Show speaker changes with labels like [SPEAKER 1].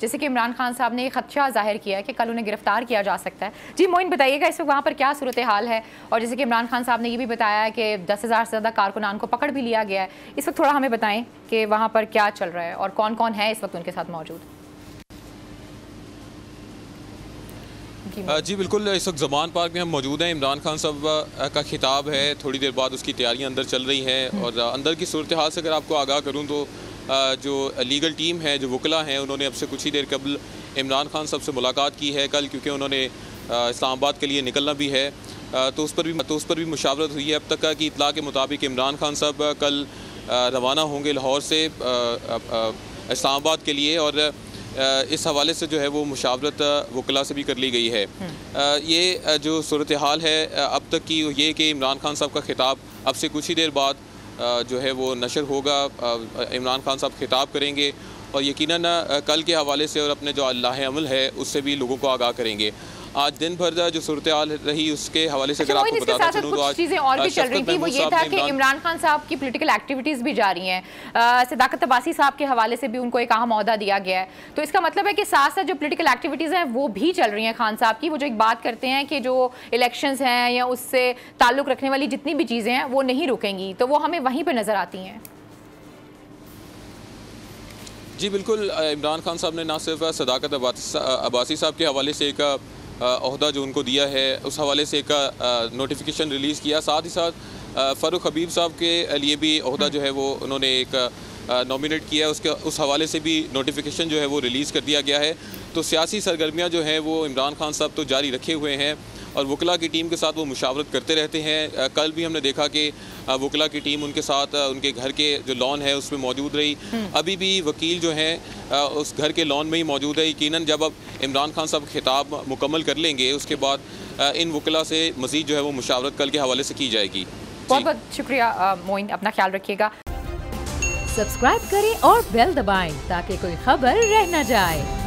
[SPEAKER 1] जैसे कि इमरान खान साहब ने खदशा जाहिर किया है कि कल उन्हें गिरफ्तार किया जा सकता है। जी मोइन बताइएगा इस वक्त वहाँ पर क्या सूरत हाल है, और जैसे कि इमरान खान साहब ने ये भी बताया कि 10,000 से ज़्यादा कारकुनान को पकड़ भी लिया गया है। इस वक्त थोड़ा हमें बताएं कि वहाँ पर क्या चल रहा है और कौन कौन है इस वक्त उनके साथ मौजूद।
[SPEAKER 2] जी बिल्कुल, इस वक्त ज़मान पार्क में हम मौजूद हैं। इमरान खान साहब का खिताब है, थोड़ी देर बाद उसकी तैयारियां अंदर चल रही हैं। और अंदर की सूरत हाल से अगर आपको आगाह करूं तो जो लीगल टीम है, जो वकला हैं, उन्होंने अब से कुछ ही देर कबल इमरान खान साहब से मुलाकात की है कल, क्योंकि उन्होंने इस्लामाबाद के लिए निकलना भी है। तो उस पर भी मुशावरत हुई है। अब तक की इतला के मुताबिक इमरान खान साहब कल रवाना होंगे लाहौर से इस्लामाबाद के लिए, और इस हवाले से जो है वो मुशावरत वकला से भी कर ली गई है। ये जो सूरत हाल है अब तक की, ये कि इमरान खान साहब का खिताब अब से कुछ ही देर बाद जो है वो नशर होगा। इमरान खान साहब खिताब करेंगे और यकीनन कल के हवाले से और अपने जो अल्लाह अमल है उससे भी लोगों को आगाह करेंगे। आज दिन भर जो सूरत हाल रही उसके हवाले से अगर आपको बताना चलूँ तो आज
[SPEAKER 1] चीज़ें और भी चल रही थी। वो ये था कि इमरान खान साहब की पॉलिटिकल एक्टिविटीज़ भी जारी हैं। सदाकत अब्बासी साहब के हवाले से भी उनको एक अहम ओहदा दिया गया है। तो इसका मतलब है कि साथ साथ जो पॉलिटिकल एक्टिविटीज़ हैं वो भी चल रही हैं खान साहब की। वो जो एक बात करते हैं कि जो इलेक्शंस हैं या उससे ताल्लुक़ रखने वाली जितनी भी चीज़ें हैं वो नहीं रुकेंगी, तो वो हमें वहीं पर नज़र आती हैं।
[SPEAKER 2] जी बिल्कुल, इमरान खान साहब ने ना सिर्फ सदाकत अब्बासी साहब के हवाले से एक ओहदा जो उनको दिया है उस हवाले से एक नोटिफिकेशन रिलीज़ किया, साथ ही साथ फ़ारूक हबीब साहब के लिए भी ओहदा जो है वो उन्होंने एक नॉमिनेट किया, उस हवाले से भी नोटिफिकेशन जो है वो रिलीज़ कर दिया गया है। तो सियासी सरगर्मियाँ जो हैं वो इमरान खान साहब तो जारी रखे हुए हैं और वकला की टीम के साथ वो मुशावरत करते रहते हैं। कल भी हमने देखा कि वकला की टीम उनके साथ उनके घर के जो लॉन है उस पर मौजूद रही। अभी भी वकील जो हैं उस घर के लॉन में ही मौजूद है। यकीनन जब अब इमरान खान साहब खिताब मुकम्मल कर लेंगे उसके बाद इन वकला से मज़ीद जो है वो मुशावरत कल के हवाले से की जाएगी।
[SPEAKER 1] बहुत बहुत शुक्रिया मोइन, अपना ख्याल रखिएगा।
[SPEAKER 3] सब्सक्राइब करें और बेल दबाएं ताकि कोई खबर रह न जाए।